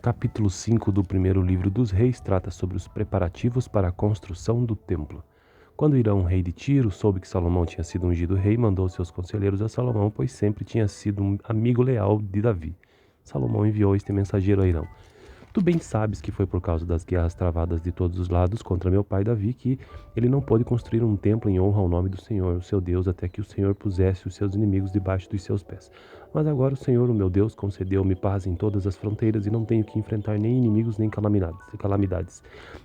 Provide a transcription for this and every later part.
Capítulo 5 do primeiro livro dos Reis trata sobre os preparativos para a construção do templo. Quando Hirão, rei de Tiro, soube que Salomão tinha sido ungido rei, mandou seus conselheiros a Salomão, pois sempre tinha sido um amigo leal de Davi. Salomão enviou este mensageiro a Hirão: Tu bem sabes que foi por causa das guerras travadas de todos os lados contra meu pai Davi que ele não pôde construir um templo em honra ao nome do Senhor, o seu Deus, até que o Senhor pusesse os seus inimigos debaixo dos seus pés. Mas agora o Senhor, o meu Deus, concedeu-me paz em todas as fronteiras e não tenho que enfrentar nem inimigos nem calamidades.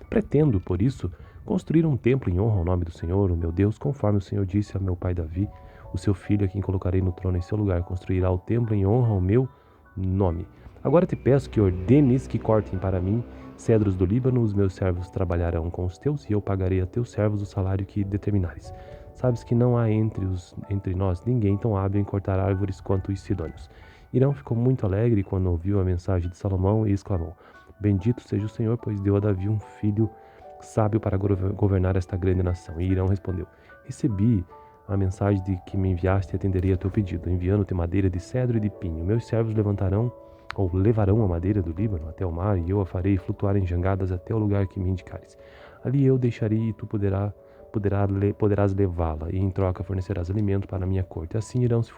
Pretendo, por isso, construir um templo em honra ao nome do Senhor, o meu Deus, conforme o Senhor disse a meu pai Davi. O seu filho, a quem colocarei no trono em seu lugar, construirá o templo em honra ao meu nome. Agora te peço que ordenes que cortem para mim cedros do Líbano, os meus servos trabalharão com os teus, e eu pagarei a teus servos o salário que determinares. Sabes que não há entre nós ninguém tão hábil em cortar árvores quanto os sidônios. Hirão ficou muito alegre quando ouviu a mensagem de Salomão e exclamou: Bendito seja o Senhor, pois deu a Davi um filho sábio para governar esta grande nação. E Hirão respondeu: Recebi a mensagem de que me enviaste e atenderei a teu pedido, enviando-te madeira de cedro e de pinho. Meus servos levarão a madeira do Líbano até o mar, e eu a farei flutuar em jangadas até o lugar que me indicares. Ali eu deixarei e tu poderás levá-la, e em troca fornecerás alimento para a minha corte. Assim Hirão se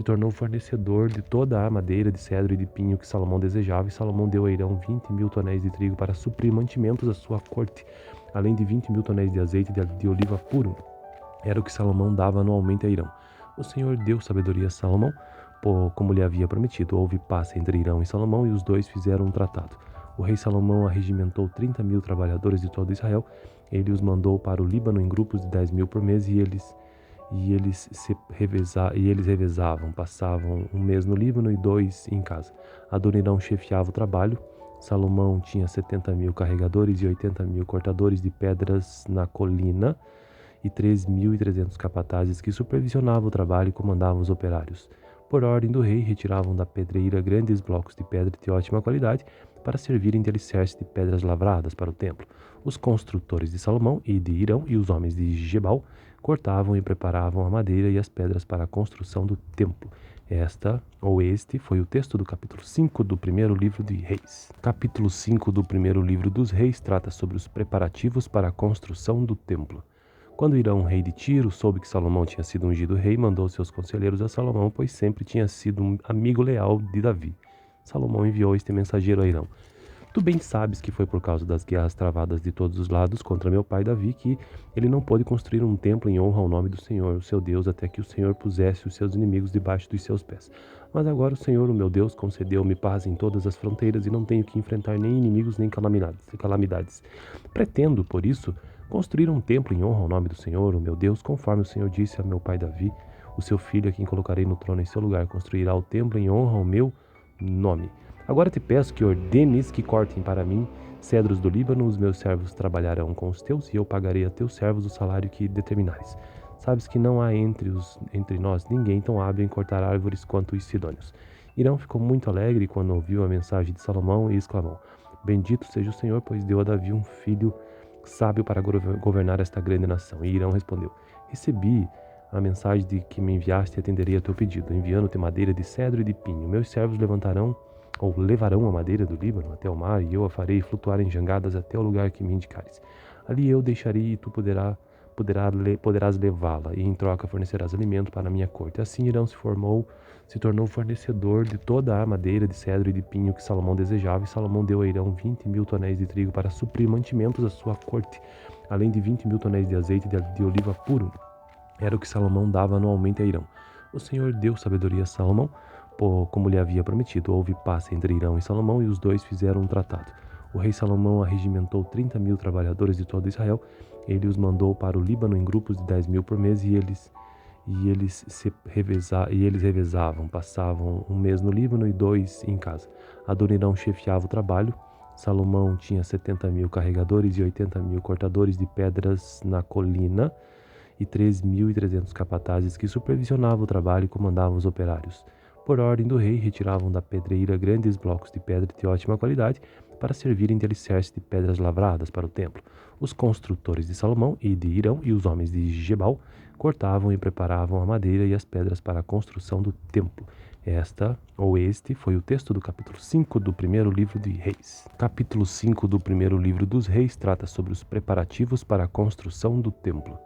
tornou fornecedor de toda a madeira de cedro e de pinho que Salomão desejava, e Salomão deu a Hirão 20.000 tonéis de trigo para suprir mantimentos à sua corte, além de 20.000 tonéis de azeite de oliva puro. Era o que Salomão dava anualmente a Hirão. O Senhor deu sabedoria a Salomão, como lhe havia prometido. Houve paz entre Hirão e Salomão, e os dois fizeram um tratado. O rei Salomão arregimentou 30.000 trabalhadores de todo Israel. Ele os mandou para o Líbano em grupos de 10.000 por mês, e eles revezavam, passavam um mês no Líbano e 2 em casa. Adonirão chefiava o trabalho. Salomão tinha 70.000 carregadores e 80.000 cortadores de pedras na colina, e 3.300 capatazes que supervisionavam o trabalho e comandavam os operários. Por ordem do rei, retiravam da pedreira grandes blocos de pedra de ótima qualidade para servirem de alicerce de pedras lavradas para o templo. Os construtores de Salomão e de Hirão e os homens de Gebal cortavam e preparavam a madeira e as pedras para a construção do templo. Este foi o texto do capítulo 5 do primeiro livro de Reis. Capítulo 5 do primeiro livro dos Reis trata sobre os preparativos para a construção do templo. Quando Hirão, rei de Tiro, soube que Salomão tinha sido ungido rei, mandou seus conselheiros a Salomão, pois sempre tinha sido um amigo leal de Davi. Salomão enviou este mensageiro a Hirão: Tu bem sabes que foi por causa das guerras travadas de todos os lados contra meu pai Davi que ele não pôde construir um templo em honra ao nome do Senhor, o seu Deus, até que o Senhor pusesse os seus inimigos debaixo dos seus pés. Mas agora o Senhor, o meu Deus, concedeu-me paz em todas as fronteiras e não tenho que enfrentar nem inimigos nem calamidades. Pretendo, por isso, construir um templo em honra ao nome do Senhor, o meu Deus, conforme o Senhor disse a meu pai Davi. O seu filho, a quem colocarei no trono em seu lugar, construirá o templo em honra ao meu nome. Agora te peço que ordenes que cortem para mim cedros do Líbano, os meus servos trabalharão com os teus, e eu pagarei a teus servos o salário que determinares. Sabes que não há entre nós ninguém tão hábil em cortar árvores quanto os sidônios. Hirão ficou muito alegre quando ouviu a mensagem de Salomão e exclamou: Bendito seja o Senhor, pois deu a Davi um filho sábio para governar esta grande nação. E Hirão respondeu: Recebi a mensagem de que me enviaste e atenderei a teu pedido, enviando-te madeira de cedro e de pinho. Meus servos levarão a madeira do Líbano até o mar, e eu a farei flutuar em jangadas até o lugar que me indicares. Ali eu deixarei e tu poderás levá-la, e em troca fornecerás alimento para a minha corte. Assim Hirão se tornou fornecedor de toda a madeira de cedro e de pinho que Salomão desejava, e Salomão deu a Hirão 20.000 tonéis de trigo para suprir mantimentos à sua corte, além de 20.000 tonéis de azeite de oliva puro. Era o que Salomão dava anualmente a Hirão. O Senhor deu sabedoria a Salomão, como lhe havia prometido. Houve paz entre Hirão e Salomão, e os dois fizeram um tratado. O rei Salomão arregimentou 30.000 trabalhadores de todo Israel. Ele os mandou para o Líbano em grupos de 10.000 por mês, e eles revezavam, passavam um mês no Líbano e 2 em casa. Adonirão chefiava o trabalho. Salomão tinha 70.000 carregadores e 80.000 cortadores de pedras na colina, e 3.300 capatazes que supervisionavam o trabalho e comandavam os operários. Por ordem do rei, retiravam da pedreira grandes blocos de pedra de ótima qualidade para servirem de alicerce de pedras lavradas para o templo. Os construtores de Salomão e de Hirão e os homens de Gebal cortavam e preparavam a madeira e as pedras para a construção do templo. Este foi o texto do capítulo 5 do primeiro livro de Reis. Capítulo 5 do primeiro livro dos Reis trata sobre os preparativos para a construção do templo.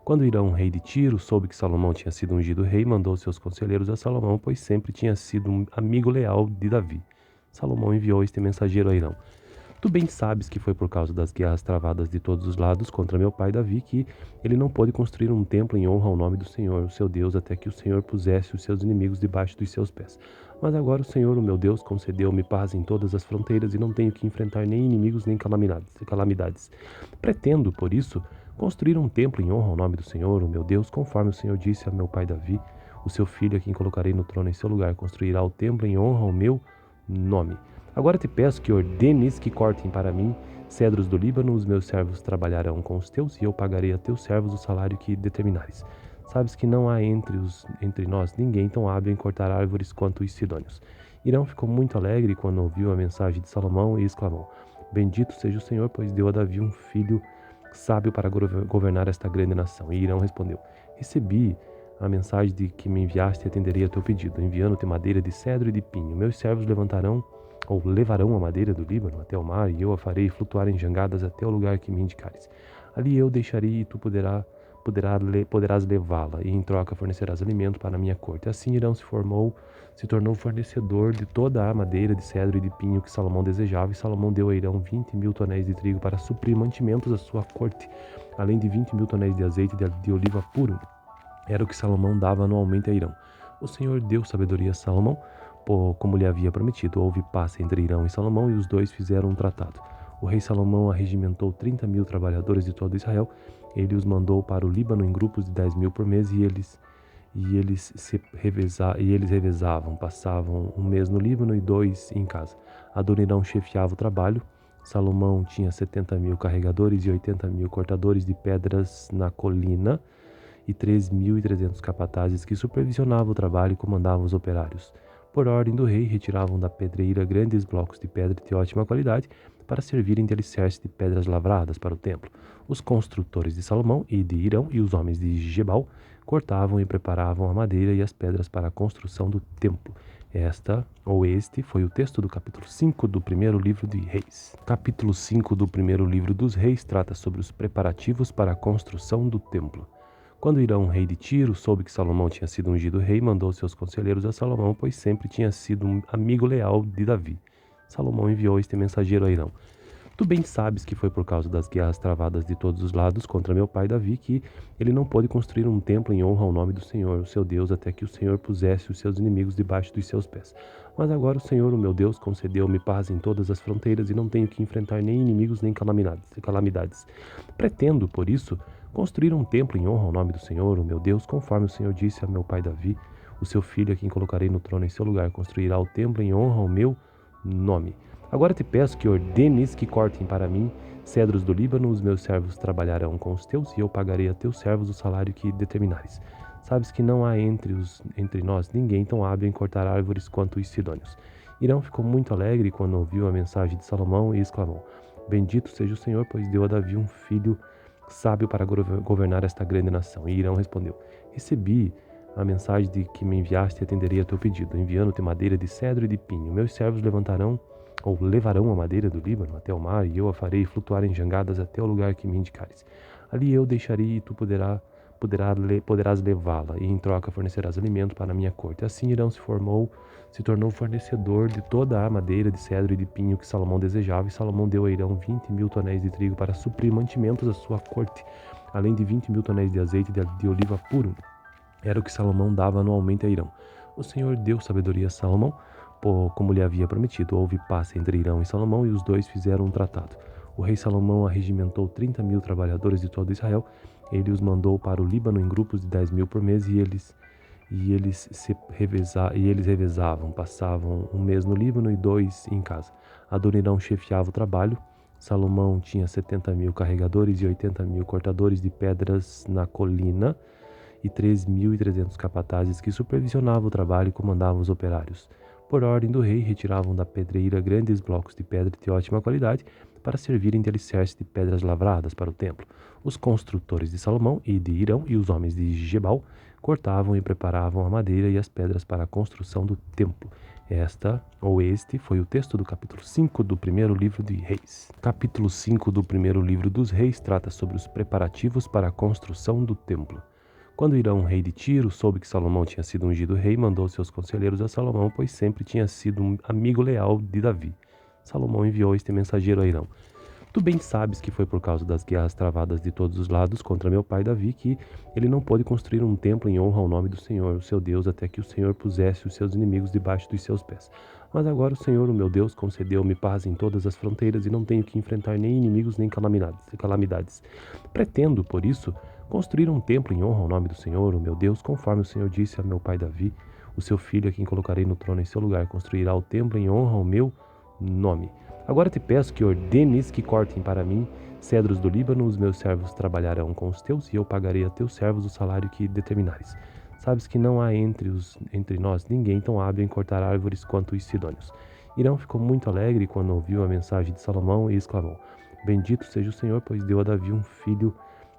Quando Hirão, rei de Tiro, soube que Salomão tinha sido ungido rei, mandou seus conselheiros a Salomão, pois sempre tinha sido um amigo leal de Davi. Salomão enviou este mensageiro a Hirão: Tu bem sabes que foi por causa das guerras travadas de todos os lados contra meu pai Davi que ele não pôde construir um templo em honra ao nome do Senhor, o seu Deus, até que o Senhor pusesse os seus inimigos debaixo dos seus pés. Mas agora o Senhor, o meu Deus, concedeu-me paz em todas as fronteiras e não tenho que enfrentar nem inimigos nem calamidades. Pretendo, por isso, construir um templo em honra ao nome do Senhor, o meu Deus, conforme o Senhor disse a meu pai Davi. O seu filho, a quem colocarei no trono em seu lugar, construirá o templo em honra ao meu nome. Agora te peço que ordenes que cortem para mim cedros do Líbano, os meus servos trabalharão com os teus, e eu pagarei a teus servos o salário que determinares. Sabes que não há entre nós ninguém tão hábil em cortar árvores quanto os sidônios. Hirão ficou muito alegre quando ouviu a mensagem de Salomão e exclamou: Bendito seja o Senhor, pois deu a Davi um filho sábio para governar esta grande nação. E Hirão respondeu: Recebi a mensagem de que me enviaste e atenderei a teu pedido, enviando-te madeira de cedro e de pinho. Meus servos levarão a madeira do Líbano até o mar, e eu a farei flutuar em jangadas até o lugar que me indicares. Ali eu deixarei e tu poderás levá-la, e em troca fornecerás alimento para a minha corte. Assim Hirão se tornou fornecedor de toda a madeira de cedro e de pinho que Salomão desejava, e Salomão deu a Hirão 20.000 tonéis de trigo para suprir mantimentos à sua corte, além de 20.000 tonéis de azeite de oliva puro. Era o que Salomão dava anualmente a Hirão. O Senhor deu sabedoria a Salomão, como lhe havia prometido. Houve paz entre Hirão e Salomão, e os dois fizeram um tratado. O rei Salomão arregimentou 30.000 trabalhadores de todo Israel. Ele os mandou para o Líbano em grupos de 10.000 por mês, e eles revezavam, passavam um mês no Líbano e 2 em casa. Adonirão chefiava o trabalho. Salomão tinha 70.000 carregadores e 80.000 cortadores de pedras na colina, e 3.300 capatazes que supervisionavam o trabalho e comandavam os operários. Por ordem do rei, retiravam da pedreira grandes blocos de pedra de ótima qualidade para servirem de alicerce de pedras lavradas para o templo. Os construtores de Salomão e de Hirão e os homens de Gebal cortavam e preparavam a madeira e as pedras para a construção do templo. Este foi o texto do capítulo 5 do primeiro livro de Reis. Capítulo 5 do primeiro livro dos Reis trata sobre os preparativos para a construção do templo. Quando Hirão, rei de Tiro, soube que Salomão tinha sido ungido rei, mandou seus conselheiros a Salomão, pois sempre tinha sido um amigo leal de Davi. Salomão enviou este mensageiro a Hirão: Tu bem sabes que foi por causa das guerras travadas de todos os lados contra meu pai Davi que ele não pôde construir um templo em honra ao nome do Senhor, o seu Deus, até que o Senhor pusesse os seus inimigos debaixo dos seus pés. Mas agora o Senhor, o meu Deus, concedeu-me paz em todas as fronteiras e não tenho que enfrentar nem inimigos nem calamidades. Pretendo, por isso, construir um templo em honra ao nome do Senhor, o meu Deus, conforme o Senhor disse a meu pai Davi. O seu filho, a quem colocarei no trono em seu lugar, construirá o templo em honra ao meu nome. Agora te peço que ordenes que cortem para mim cedros do Líbano, os meus servos trabalharão com os teus, e eu pagarei a teus servos o salário que determinares. Sabes que não há entre nós ninguém tão hábil em cortar árvores quanto os sidônios. Hirão ficou muito alegre quando ouviu a mensagem de Salomão e exclamou: Bendito seja o Senhor, pois deu a Davi um filho sábio para governar esta grande nação. E Hirão respondeu: Recebi a mensagem de que me enviaste e atenderei a teu pedido, enviando-te madeira de cedro e de pinho. Meus servos levarão a madeira do Líbano até o mar, e eu a farei flutuar em jangadas até o lugar que me indicares. Ali eu deixarei e tu poderás levá-la, e em troca fornecerás alimento para a minha corte. Assim Hirão se tornou fornecedor de toda a madeira de cedro e de pinho que Salomão desejava, e Salomão deu a Hirão 20.000 tonéis de trigo para suprir mantimentos à sua corte, além de 20.000 tonéis de azeite de oliva puro. Era o que Salomão dava anualmente a Hirão. O Senhor deu sabedoria a Salomão, como lhe havia prometido. Houve paz entre Hirão e Salomão, e os dois fizeram um tratado. O rei Salomão arregimentou 30.000 trabalhadores de todo Israel. Ele os mandou para o Líbano em grupos de 10.000 por mês, e eles revezavam, passavam um mês no Líbano e 2 em casa. Adonirão chefiava o trabalho. Salomão tinha 70.000 carregadores e 80.000 cortadores de pedras na colina, e 3.300 capatazes que supervisionavam o trabalho e comandavam os operários. Por ordem do rei, retiravam da pedreira grandes blocos de pedra de ótima qualidade para servirem de alicerce de pedras lavradas para o templo. Os construtores de Salomão e de Hirão e os homens de Gebal cortavam e preparavam a madeira e as pedras para a construção do templo. Este foi o texto do capítulo 5 do primeiro livro de Reis. Capítulo 5 do primeiro livro dos Reis trata sobre os preparativos para a construção do templo. Quando Hirão, rei de Tiro, soube que Salomão tinha sido ungido rei, mandou seus conselheiros a Salomão, pois sempre tinha sido um amigo leal de Davi. Salomão enviou este mensageiro a Hirão: Tu bem sabes que foi por causa das guerras travadas de todos os lados contra meu pai Davi que ele não pôde construir um templo em honra ao nome do Senhor, o seu Deus, até que o Senhor pusesse os seus inimigos debaixo dos seus pés. Mas agora o Senhor, o meu Deus, concedeu-me paz em todas as fronteiras e não tenho que enfrentar nem inimigos nem calamidades. Pretendo, por isso, construir um templo em honra ao nome do Senhor, o meu Deus, conforme o Senhor disse a meu pai Davi, o seu filho, a quem colocarei no trono em seu lugar, construirá o templo em honra ao meu nome. Agora te peço que ordenes que cortem para mim cedros do Líbano, os meus servos trabalharão com os teus, e eu pagarei a teus servos o salário que determinares. Sabes que não há entre nós ninguém tão hábil em cortar árvores quanto os sidônios. Hirão ficou muito alegre quando ouviu a mensagem de Salomão e exclamou: Bendito seja o Senhor, pois deu a Davi um filho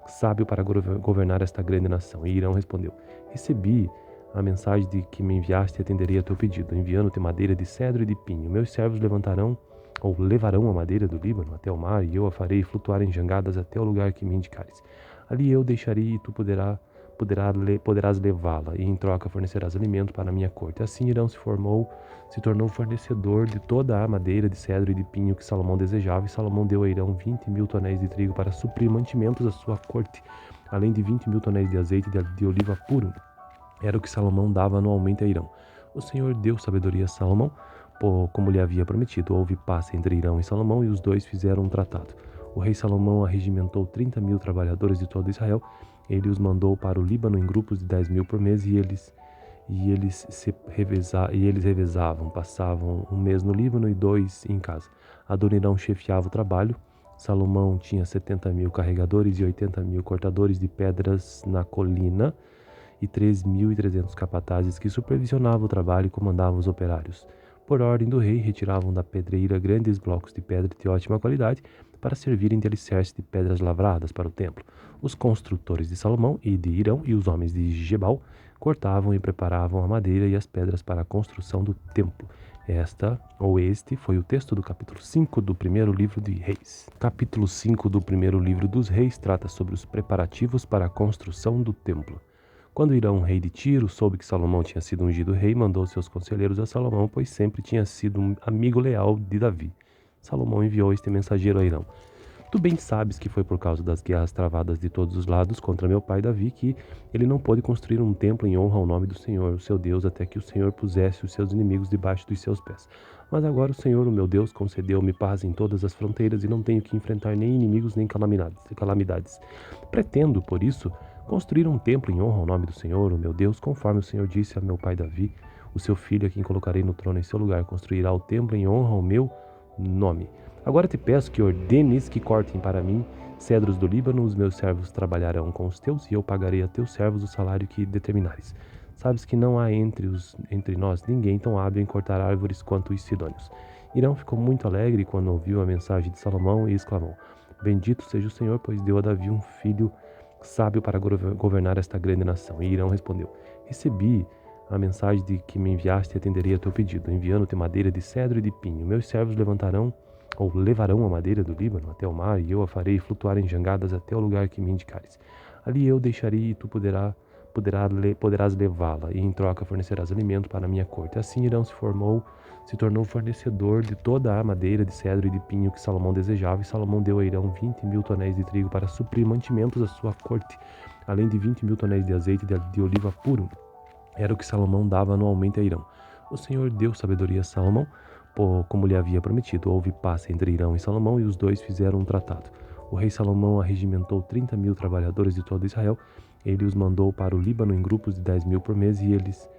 sábio para governar esta grande nação. E Hirão respondeu: Recebi a mensagem de que me enviaste e atenderei a teu pedido, enviando-te madeira de cedro e de pinho. Meus servos levarão a madeira do Líbano até o mar, e eu a farei flutuar em jangadas até o lugar que me indicares. Ali eu deixarei e tu poderás levá-la, e em troca fornecerás alimento para a minha corte. Assim Hirão se tornou fornecedor de toda a madeira de cedro e de pinho que Salomão desejava, e Salomão deu a Hirão 20.000 tonéis de trigo para suprir mantimentos à sua corte, além de 20.000 tonéis de azeite de oliva puro. Era o que Salomão dava anualmente a Hirão. O Senhor deu sabedoria a Salomão, como lhe havia prometido. Houve paz entre Hirão e Salomão, e os dois fizeram um tratado. O rei Salomão arregimentou 30.000 trabalhadores de todo Israel. Ele os mandou para o Líbano em grupos de 10.000 por mês, e eles revezavam, passavam um mês no Líbano e 2 em casa. Adonirão chefiava o trabalho. Salomão tinha 70.000 carregadores e 80.000 cortadores de pedras na colina, e 3.300 capatazes que supervisionavam o trabalho e comandavam os operários. Por ordem do rei, retiravam da pedreira grandes blocos de pedra de ótima qualidade para servirem de alicerce de pedras lavradas para o templo. Os construtores de Salomão e de Hirão e os homens de Gebal cortavam e preparavam a madeira e as pedras para a construção do templo. Este foi o texto do capítulo 5 do primeiro livro de Reis. Capítulo 5 do primeiro livro dos Reis trata sobre os preparativos para a construção do templo. Quando Hirão, rei de Tiro, soube que Salomão tinha sido ungido rei, mandou seus conselheiros a Salomão, pois sempre tinha sido um amigo leal de Davi. Salomão enviou este mensageiro a Hirão: Tu bem sabes que foi por causa das guerras travadas de todos os lados contra meu pai Davi que ele não pôde construir um templo em honra ao nome do Senhor, o seu Deus, até que o Senhor pusesse os seus inimigos debaixo dos seus pés. Mas agora o Senhor, o meu Deus, concedeu-me paz em todas as fronteiras e não tenho que enfrentar nem inimigos nem calamidades. Pretendo, por isso, construir um templo em honra ao nome do Senhor, o meu Deus, conforme o Senhor disse a meu pai Davi, o seu filho, a quem colocarei no trono em seu lugar, construirá o templo em honra ao meu nome. Agora te peço que ordenes que cortem para mim cedros do Líbano, os meus servos trabalharão com os teus, e eu pagarei a teus servos o salário que determinares. Sabes que não há entre nós ninguém tão hábil em cortar árvores quanto os sidônios. Hirão ficou muito alegre quando ouviu a mensagem de Salomão e exclamou: Bendito seja o Senhor, pois deu a Davi um filho sábio para governar esta grande nação. E Hirão respondeu: Recebi a mensagem de que me enviaste e atenderei a teu pedido, enviando-te madeira de cedro e de pinho. Meus servos levarão a madeira do Líbano até o mar, e eu a farei flutuar em jangadas até o lugar que me indicares. Ali eu deixarei e tu poderás levá-la, e em troca fornecerás alimento para a minha corte. Assim Hirão se tornou fornecedor de toda a madeira de cedro e de pinho que Salomão desejava, e Salomão deu a Hirão 20.000 tonéis de trigo para suprir mantimentos à sua corte, além de 20.000 tonéis de azeite de oliva puro. Era o que Salomão dava anualmente a Hirão. O Senhor deu sabedoria a Salomão, como lhe havia prometido. Houve paz entre Hirão e Salomão, e os dois fizeram um tratado. O rei Salomão arregimentou 30.000 trabalhadores de todo Israel. Ele os mandou para o Líbano em grupos de 10.000 por mês, e eles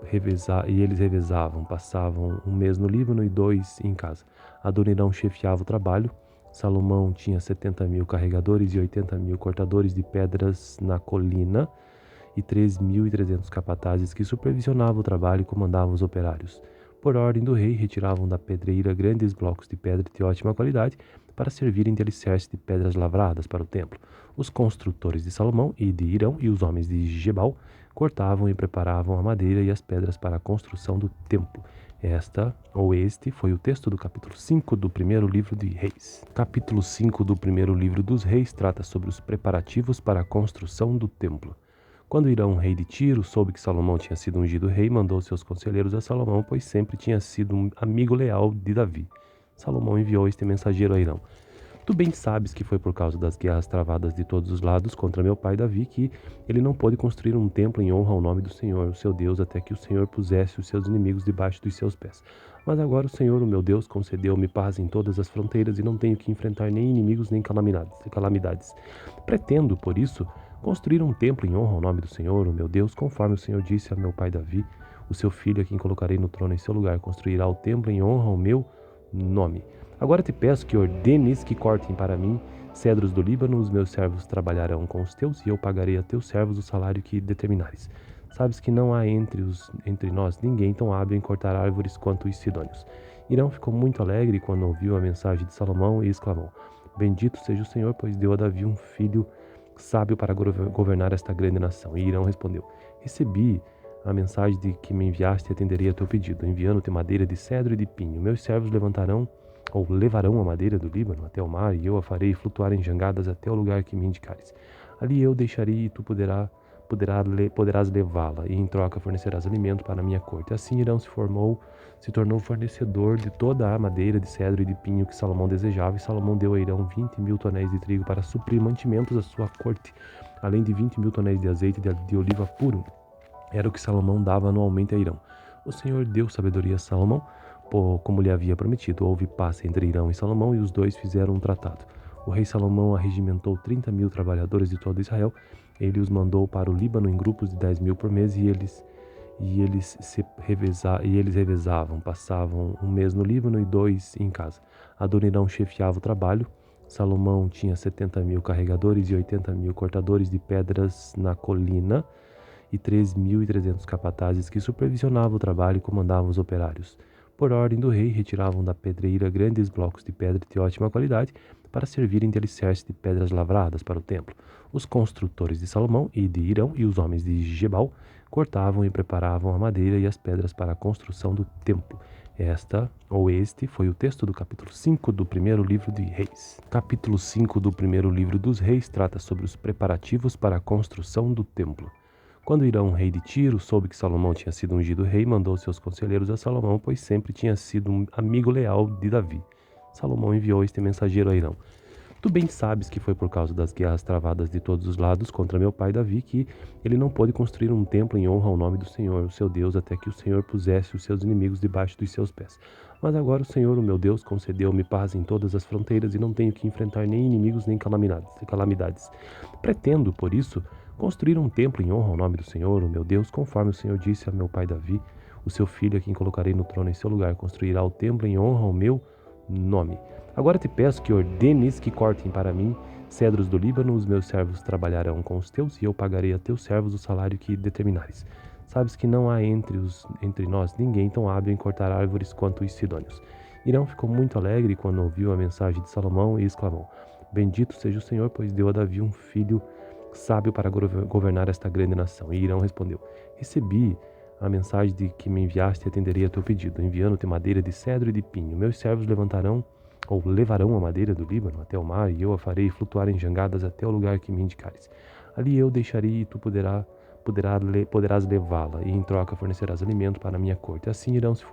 revezavam, passavam um mês no Líbano e 2 em casa. Adonirão chefiava o trabalho. Salomão tinha 70.000 carregadores e 80.000 cortadores de pedras na colina, e 3.300 capatazes que supervisionavam o trabalho e comandavam os operários. Por ordem do rei, retiravam da pedreira grandes blocos de pedra de ótima qualidade para servirem de alicerce de pedras lavradas para o templo. Os construtores de Salomão e de Irão e os homens de Gebal cortavam e preparavam a madeira e as pedras para a construção do templo. Este foi o texto do capítulo 5 do primeiro livro de Reis. Capítulo 5 do primeiro livro dos Reis trata sobre os preparativos para a construção do templo. Quando Irão, rei de Tiro, soube que Salomão tinha sido ungido rei, mandou seus conselheiros a Salomão, pois sempre tinha sido um amigo leal de Davi. Salomão enviou este mensageiro a Irão: Tu bem sabes que foi por causa das guerras travadas de todos os lados contra meu pai Davi que ele não pôde construir um templo em honra ao nome do Senhor, o seu Deus, até que o Senhor pusesse os seus inimigos debaixo dos seus pés. Mas agora o Senhor, o meu Deus, concedeu-me paz em todas as fronteiras e não tenho que enfrentar nem inimigos nem calamidades. Pretendo, por isso, construir um templo em honra ao nome do Senhor, o meu Deus, conforme o Senhor disse a meu pai Davi, o seu filho, a quem colocarei no trono em seu lugar, construirá o templo em honra ao meu nome. Agora te peço que ordenes que cortem para mim cedros do Líbano, os meus servos trabalharão com os teus, e eu pagarei a teus servos o salário que determinares. Sabes que não há entre nós ninguém tão hábil em cortar árvores quanto os sidônios. Irão ficou muito alegre quando ouviu a mensagem de Salomão e exclamou: Bendito seja o Senhor, pois deu a Davi um filho sábio para governar esta grande nação. E Irão respondeu: Recebi a mensagem de que me enviaste e atenderei a teu pedido, enviando-te madeira de cedro e de pinho. Meus servos levarão a madeira do Líbano até o mar, e eu a farei flutuar em jangadas até o lugar que me indicares. Ali eu deixarei e tu poderás levá-la, e em troca fornecerás alimento para a minha corte. Assim Irão se tornou fornecedor de toda a madeira de cedro e de pinho que Salomão desejava, e Salomão deu a Irão 20.000 tonéis de trigo para suprir mantimentos à sua corte, além de 20.000 tonéis de azeite de oliva puro. Era o que Salomão dava anualmente a Irão. O Senhor deu sabedoria a Salomão, como lhe havia prometido. Houve paz entre Irão e Salomão, e os dois fizeram um tratado. O rei Salomão arregimentou 30.000 trabalhadores de todo Israel. Ele os mandou para o Líbano em grupos de 10.000 por mês, e eles revezavam, passavam um mês no Líbano e 2 em casa. Adonirão chefiava o trabalho. Salomão tinha 70.000 carregadores e 80.000 cortadores de pedras na colina, e 3.300 capatazes que supervisionavam o trabalho e comandavam os operários. Por ordem do rei, retiravam da pedreira grandes blocos de pedra de ótima qualidade para servirem de alicerce de pedras lavradas para o templo. Os construtores de Salomão e de Irão e os homens de Gebal cortavam e preparavam a madeira e as pedras para a construção do templo. Este foi o texto do capítulo 5 do primeiro livro de Reis. Capítulo 5 do primeiro livro dos Reis trata sobre os preparativos para a construção do templo. Quando Irão, rei de Tiro, soube que Salomão tinha sido ungido rei, mandou seus conselheiros a Salomão, pois sempre tinha sido um amigo leal de Davi. Salomão enviou este mensageiro a Irão: Tu bem sabes que foi por causa das guerras travadas de todos os lados contra meu pai Davi que ele não pôde construir um templo em honra ao nome do Senhor, o seu Deus, até que o Senhor pusesse os seus inimigos debaixo dos seus pés. Mas agora o Senhor, o meu Deus, concedeu-me paz em todas as fronteiras e não tenho que enfrentar nem inimigos nem calamidades. Pretendo, por isso, construir um templo em honra ao nome do Senhor, o meu Deus, conforme o Senhor disse a meu pai Davi, o seu filho, a quem colocarei no trono em seu lugar, construirá o templo em honra ao meu nome. Agora te peço que ordenes que cortem para mim cedros do Líbano, os meus servos trabalharão com os teus, e eu pagarei a teus servos o salário que determinares. Sabes que não há entre nós ninguém tão hábil em cortar árvores quanto os sidônios. Irão ficou muito alegre quando ouviu a mensagem de Salomão e exclamou: Bendito seja o Senhor, pois deu a Davi um filho sábio para governar esta grande nação. E Irão respondeu: Recebi a mensagem de que me enviaste e atenderei a teu pedido, enviando-te madeira de cedro e de pinho. Meus servos levarão a madeira do Líbano até o mar, e eu a farei flutuar em jangadas até o lugar que me indicares. Ali eu deixarei e tu poderás levá-la, e em troca fornecerás alimento para a minha corte. Assim Irão se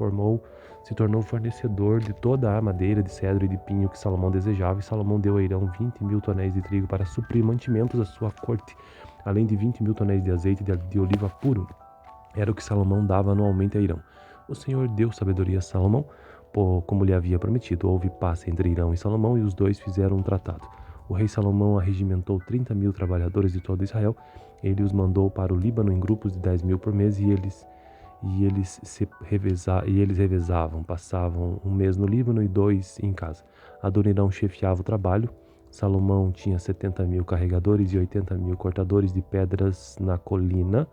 tornou fornecedor de toda a madeira de cedro e de pinho que Salomão desejava, e Salomão deu a Irão 20.000 tonéis de trigo para suprir mantimentos à sua corte, além de 20.000 tonéis de azeite de oliva puro. Era o que Salomão dava anualmente a Irão. O Senhor deu sabedoria a Salomão, como lhe havia prometido. Houve paz entre Irão e Salomão, e os dois fizeram um tratado. O rei Salomão arregimentou 30.000 trabalhadores de todo Israel. Ele os mandou para o Líbano em grupos de 10.000 por mês, e eles revezavam, passavam um mês no Líbano e 2 em casa. Adonirão chefiava o trabalho. Salomão tinha 70.000 carregadores e 80.000 cortadores de pedras na colina,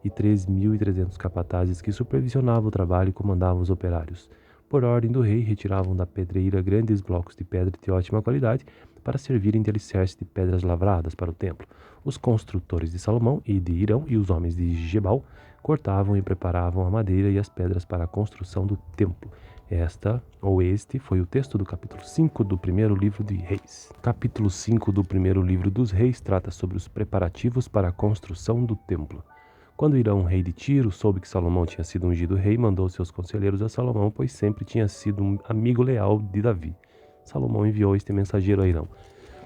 e 3.300 capatazes que supervisionavam o trabalho e comandavam os operários. Por ordem do rei, retiravam da pedreira grandes blocos de pedra de ótima qualidade para servirem de alicerce de pedras lavradas para o templo. Os construtores de Salomão e de Hirão e os homens de Gebal cortavam e preparavam a madeira e as pedras para a construção do templo. Este foi o texto do capítulo 5 do primeiro livro de Reis. Capítulo 5 do primeiro livro dos Reis trata sobre os preparativos para a construção do templo. Quando Hirão, rei de Tiro, soube que Salomão tinha sido ungido rei, mandou seus conselheiros a Salomão, pois sempre tinha sido um amigo leal de Davi. Salomão enviou este mensageiro a Hirão: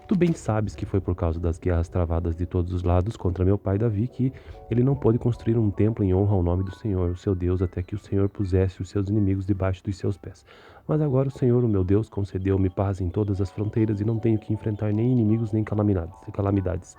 Tu bem sabes que foi por causa das guerras travadas de todos os lados contra meu pai Davi que ele não pôde construir um templo em honra ao nome do Senhor, o seu Deus, até que o Senhor pusesse os seus inimigos debaixo dos seus pés. Mas agora o Senhor, o meu Deus, concedeu-me paz em todas as fronteiras e não tenho que enfrentar nem inimigos nem calamidades.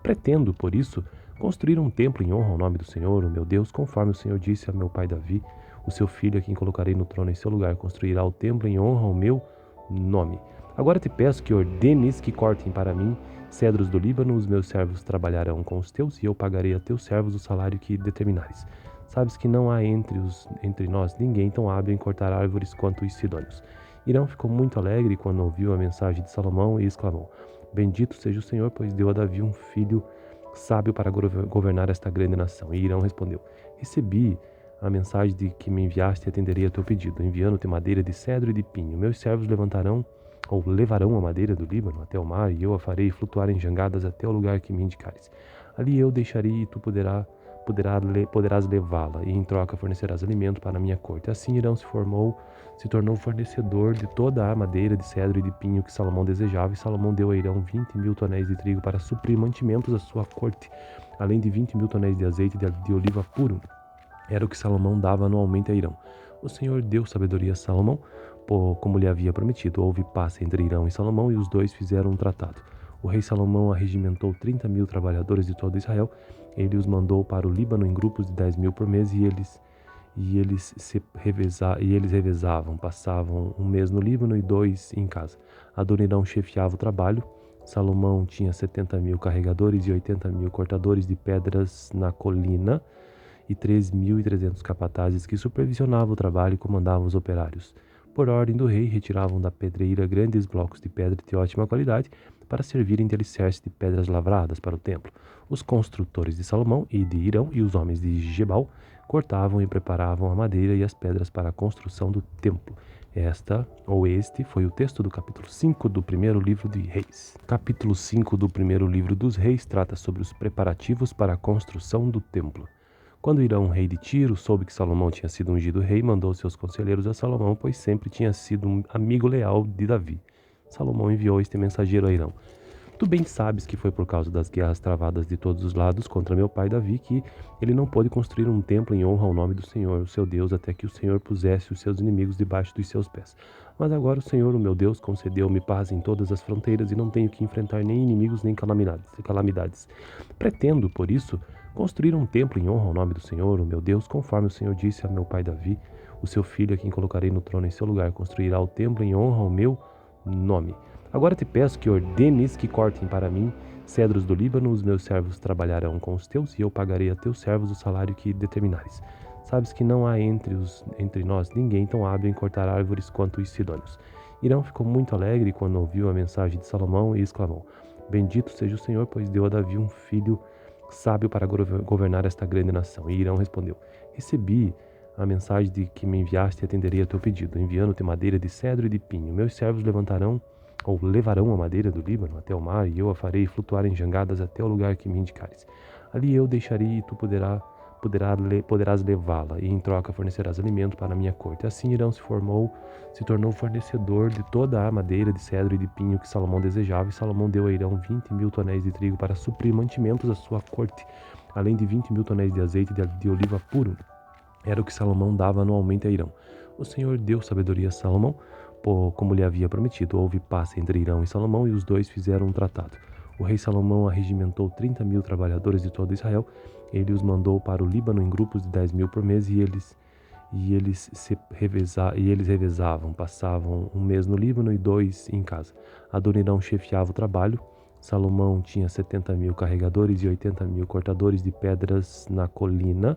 Pretendo, por isso, construir um templo em honra ao nome do Senhor, o meu Deus, conforme o Senhor disse a meu pai Davi. O seu filho, a quem colocarei no trono em seu lugar, construirá o templo em honra ao meu nome. Agora te peço que ordenes que cortem para mim cedros do Líbano, os meus servos trabalharão com os teus, e eu pagarei a teus servos o salário que determinares. Sabes que não há entre nós ninguém tão hábil em cortar árvores quanto os sidônios. Hirão ficou muito alegre quando ouviu a mensagem de Salomão e exclamou: Bendito seja o Senhor, pois deu a Davi um filho sábio para governar esta grande nação. E Hirão respondeu: Recebi a mensagem de que me enviaste e atenderei a teu pedido, enviando-te madeira de cedro e de pinho. Meus servos levarão a madeira do Líbano até o mar, e eu a farei flutuar em jangadas até o lugar que me indicares. Ali eu deixarei e tu poderás levá-la, e em troca fornecerás alimento para a minha corte. Assim Hirão se tornou fornecedor de toda a madeira de cedro e de pinho que Salomão desejava, e Salomão deu a Hirão 20.000 tonéis de trigo para suprir mantimentos à sua corte, além de 20.000 tonéis de azeite de oliva puro. Era o que Salomão dava anualmente a Hirão. O Senhor deu sabedoria a Salomão, como lhe havia prometido. Houve paz entre Hirão e Salomão, e os dois fizeram um tratado. O rei Salomão arregimentou 30.000 trabalhadores de todo Israel. Ele os mandou para o Líbano em grupos de 10.000 por mês, e eles revezavam, passavam um mês no Líbano e 2 em casa. Adonirão chefiava o trabalho. Salomão tinha 70.000 carregadores e 80.000 cortadores de pedras na colina, e 3.300 capatazes que supervisionavam o trabalho e comandavam os operários. Por ordem do rei, retiravam da pedreira grandes blocos de pedra de ótima qualidade para servirem de alicerce de pedras lavradas para o templo. Os construtores de Salomão e de Hirão e os homens de Gebal cortavam e preparavam a madeira e as pedras para a construção do templo. Este foi o texto do capítulo 5 do primeiro livro de Reis. Capítulo 5 do primeiro livro dos Reis trata sobre os preparativos para a construção do templo. Quando Hirão, rei de Tiro, soube que Salomão tinha sido ungido rei, mandou seus conselheiros a Salomão, pois sempre tinha sido um amigo leal de Davi. Salomão enviou este mensageiro a Hirão: Tu bem sabes que foi por causa das guerras travadas de todos os lados contra meu pai Davi que ele não pôde construir um templo em honra ao nome do Senhor, o seu Deus, até que o Senhor pusesse os seus inimigos debaixo dos seus pés. Mas agora o Senhor, o meu Deus, concedeu-me paz em todas as fronteiras e não tenho que enfrentar nem inimigos nem calamidades. Pretendo, por isso, construir um templo em honra ao nome do Senhor, o meu Deus, conforme o Senhor disse a meu pai Davi. O seu filho, a quem colocarei no trono em seu lugar, construirá o templo em honra ao meu nome. Agora te peço que ordenes que cortem para mim cedros do Líbano, os meus servos trabalharão com os teus, e eu pagarei a teus servos o salário que determinares. Sabes que não há entre nós ninguém tão hábil em cortar árvores quanto os sidônios. Hirão ficou muito alegre quando ouviu a mensagem de Salomão e exclamou: Bendito seja o Senhor, pois deu a Davi um filho sábio para governar esta grande nação. E Hirão respondeu: Recebi a mensagem de que me enviaste e atenderei a teu pedido, enviando-te madeira de cedro e de pinho. Meus servos levarão a madeira do Líbano até o mar, e eu a farei flutuar em jangadas até o lugar que me indicares. Ali eu deixarei e tu poderás levá-la, e em troca fornecerás alimento para a minha corte. Assim Hirão se tornou fornecedor de toda a madeira de cedro e de pinho que Salomão desejava, e Salomão deu a Hirão 20.000 tonéis de trigo para suprir mantimentos à sua corte, além de 20.000 tonéis de azeite de oliva puro. Era o que Salomão dava anualmente a Hirão. O Senhor deu sabedoria a Salomão, como lhe havia prometido. Houve paz entre Hirão e Salomão, e os dois fizeram um tratado. O rei Salomão arregimentou 30.000 trabalhadores de todo Israel. Ele os mandou para o Líbano em grupos de 10.000 por mês, e eles revezavam, passavam um mês no Líbano e 2 em casa. Adonirão chefiava o trabalho. Salomão tinha 70.000 carregadores e 80.000 cortadores de pedras na colina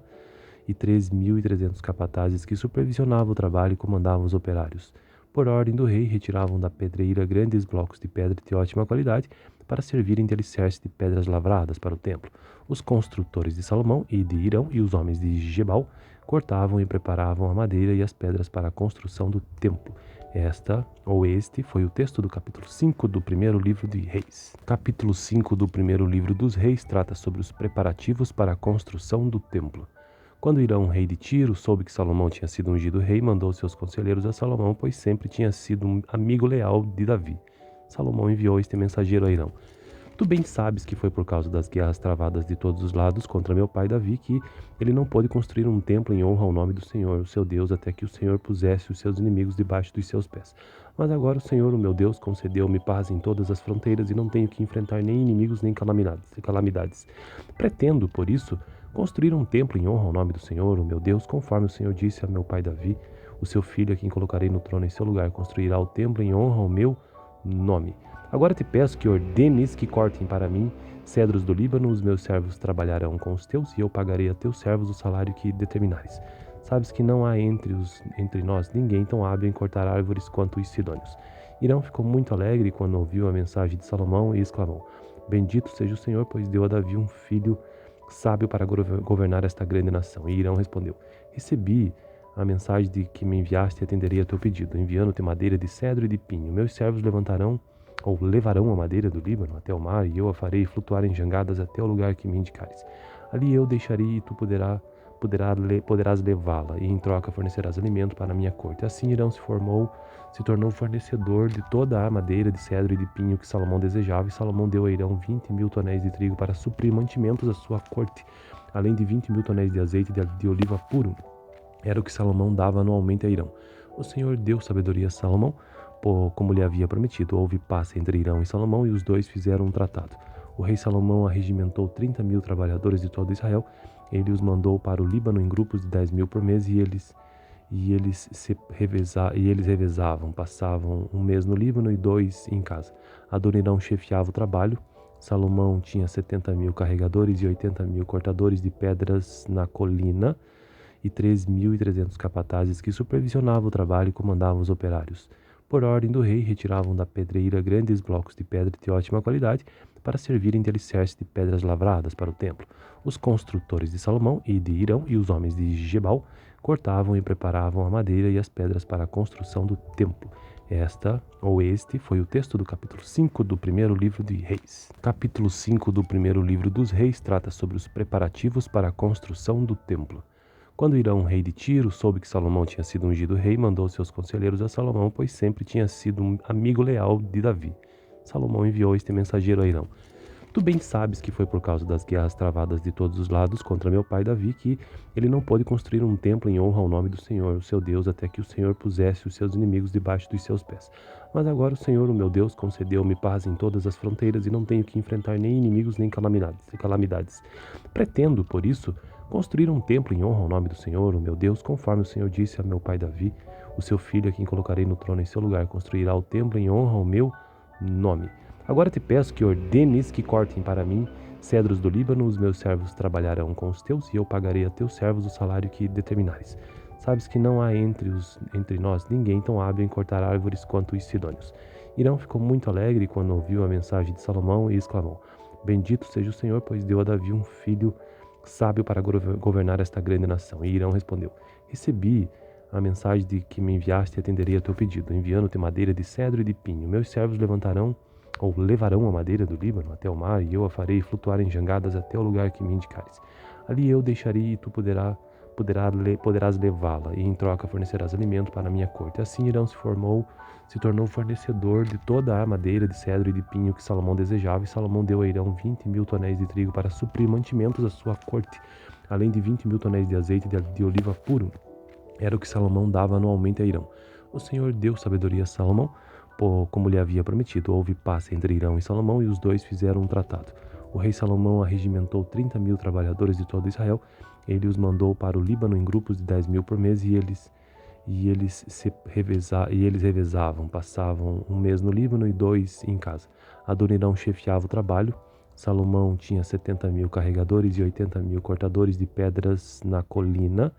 e 3.300 capatazes que supervisionavam o trabalho e comandavam os operários. Por ordem do rei, retiravam da pedreira grandes blocos de pedra de ótima qualidade para servirem de alicerce de pedras lavradas para o templo. Os construtores de Salomão e de Hirão e os homens de Gebal cortavam e preparavam a madeira e as pedras para a construção do templo. Este foi o texto do capítulo 5 do primeiro livro de Reis. Capítulo 5 do primeiro livro dos Reis trata sobre os preparativos para a construção do templo. Quando Hirão, rei de Tiro, soube que Salomão tinha sido ungido rei, mandou seus conselheiros a Salomão, pois sempre tinha sido um amigo leal de Davi. Salomão enviou este mensageiro a Hirão: Tu bem sabes que foi por causa das guerras travadas de todos os lados contra meu pai Davi que ele não pôde construir um templo em honra ao nome do Senhor, o seu Deus, até que o Senhor pusesse os seus inimigos debaixo dos seus pés. Mas agora o Senhor, o meu Deus, concedeu-me paz em todas as fronteiras e não tenho que enfrentar nem inimigos nem calamidades. Pretendo, por isso, construir um templo em honra ao nome do Senhor, o meu Deus, conforme o Senhor disse a meu pai Davi. O seu filho, a quem colocarei no trono em seu lugar, construirá o templo em honra ao meu nome. Agora te peço que ordenes que cortem para mim cedros do Líbano, os meus servos trabalharão com os teus, e eu pagarei a teus servos o salário que determinares. Sabes que não há entre nós ninguém tão hábil em cortar árvores quanto os sidônios. Hirão ficou muito alegre quando ouviu a mensagem de Salomão e exclamou: Bendito seja o Senhor, pois deu a Davi um filho sábio para governar esta grande nação. E Hirão respondeu: Recebi a mensagem de que me enviaste e atenderei a teu pedido, enviando-te madeira de cedro e de pinho. Meus servos levarão a madeira do Líbano até o mar, e eu a farei flutuar em jangadas até o lugar que me indicares. Ali eu deixarei e tu poderás levá-la, e em troca fornecerás alimento para a minha corte. Assim Hirão se tornou fornecedor de toda a madeira de cedro e de pinho que Salomão desejava, e Salomão deu a Hirão 20.000 tonéis de trigo para suprir mantimentos à sua corte, além de 20.000 tonéis de azeite de oliva puro. Era o que Salomão dava anualmente a Hirão. O Senhor deu sabedoria a Salomão, como lhe havia prometido. Houve paz entre Hirão e Salomão, e os dois fizeram um tratado. O rei Salomão arregimentou 30.000 trabalhadores de todo Israel. Ele os mandou para o Líbano em grupos de 10.000 por mês, e eles revezavam, passavam um mês no Líbano e 2 em casa. Adonirão chefiava o trabalho. Salomão tinha 70.000 carregadores e 80.000 cortadores de pedras na colina e 3.300 capatazes que supervisionavam o trabalho e comandavam os operários. Por ordem do rei, retiravam da pedreira grandes blocos de pedra de ótima qualidade para servirem de alicerce de pedras lavradas para o templo. Os construtores de Salomão e de Hirão e os homens de Gebal cortavam e preparavam a madeira e as pedras para a construção do templo. Este foi o texto do capítulo 5 do primeiro livro de Reis. Capítulo 5 do primeiro livro dos Reis trata sobre os preparativos para a construção do templo. Quando Hirão, rei de Tiro, soube que Salomão tinha sido ungido rei, mandou seus conselheiros a Salomão, pois sempre tinha sido um amigo leal de Davi. Salomão enviou este mensageiro a Hirão: Tu bem sabes que foi por causa das guerras travadas de todos os lados contra meu pai Davi que ele não pôde construir um templo em honra ao nome do Senhor, o seu Deus, até que o Senhor pusesse os seus inimigos debaixo dos seus pés. Mas agora o Senhor, o meu Deus, concedeu-me paz em todas as fronteiras e não tenho que enfrentar nem inimigos nem calamidades. Pretendo, por isso, construir um templo em honra ao nome do Senhor, o meu Deus, conforme o Senhor disse a meu pai Davi. O seu filho, a quem colocarei no trono em seu lugar, construirá o templo em honra ao meu nome. Agora te peço que ordenes que cortem para mim cedros do Líbano, os meus servos trabalharão com os teus, e eu pagarei a teus servos o salário que determinares. Sabes que não há entre nós ninguém tão hábil em cortar árvores quanto os sidônios. Hirão ficou muito alegre quando ouviu a mensagem de Salomão e exclamou: Bendito seja o Senhor, pois deu a Davi um filho sábio para governar esta grande nação. E Hirão respondeu: Recebi a mensagem de que me enviaste e atenderei a teu pedido, enviando-te madeira de cedro e de pinho. Meus servos levarão a madeira do Líbano até o mar, e eu a farei flutuar em jangadas até o lugar que me indicares. Ali eu deixarei e tu poderás levá-la, e em troca fornecerás alimento para a minha corte. Assim Hirão se tornou fornecedor de toda a madeira de cedro e de pinho que Salomão desejava, e Salomão deu a Hirão 20.000 tonéis de trigo para suprir mantimentos à sua corte, além de 20.000 tonéis de azeite de oliva puro. Era o que Salomão dava anualmente a Hirão. O Senhor deu sabedoria a Salomão, como lhe havia prometido. Houve paz entre Hirão e Salomão, e os dois fizeram um tratado. O rei Salomão arregimentou 30.000 trabalhadores de todo Israel. Ele os mandou para o Líbano em grupos de 10.000 por mês, e e eles revezavam, passavam um mês no Líbano e 2 em casa. Adonirão chefiava o trabalho. Salomão tinha 70.000 carregadores e 80.000 cortadores de pedras na colina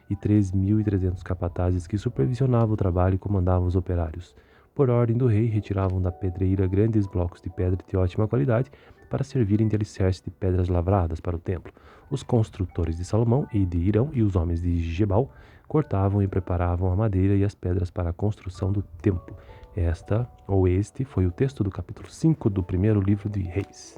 e 3.300 capatazes que supervisionavam o trabalho e comandavam os operários. Por ordem do rei, retiravam da pedreira grandes blocos de pedra de ótima qualidade para servirem de alicerce de pedras lavradas para o templo. Os construtores de Salomão e de Irão e os homens de Gebal cortavam e preparavam a madeira e as pedras para a construção do templo. Este foi o texto do capítulo 5 do primeiro livro de Reis.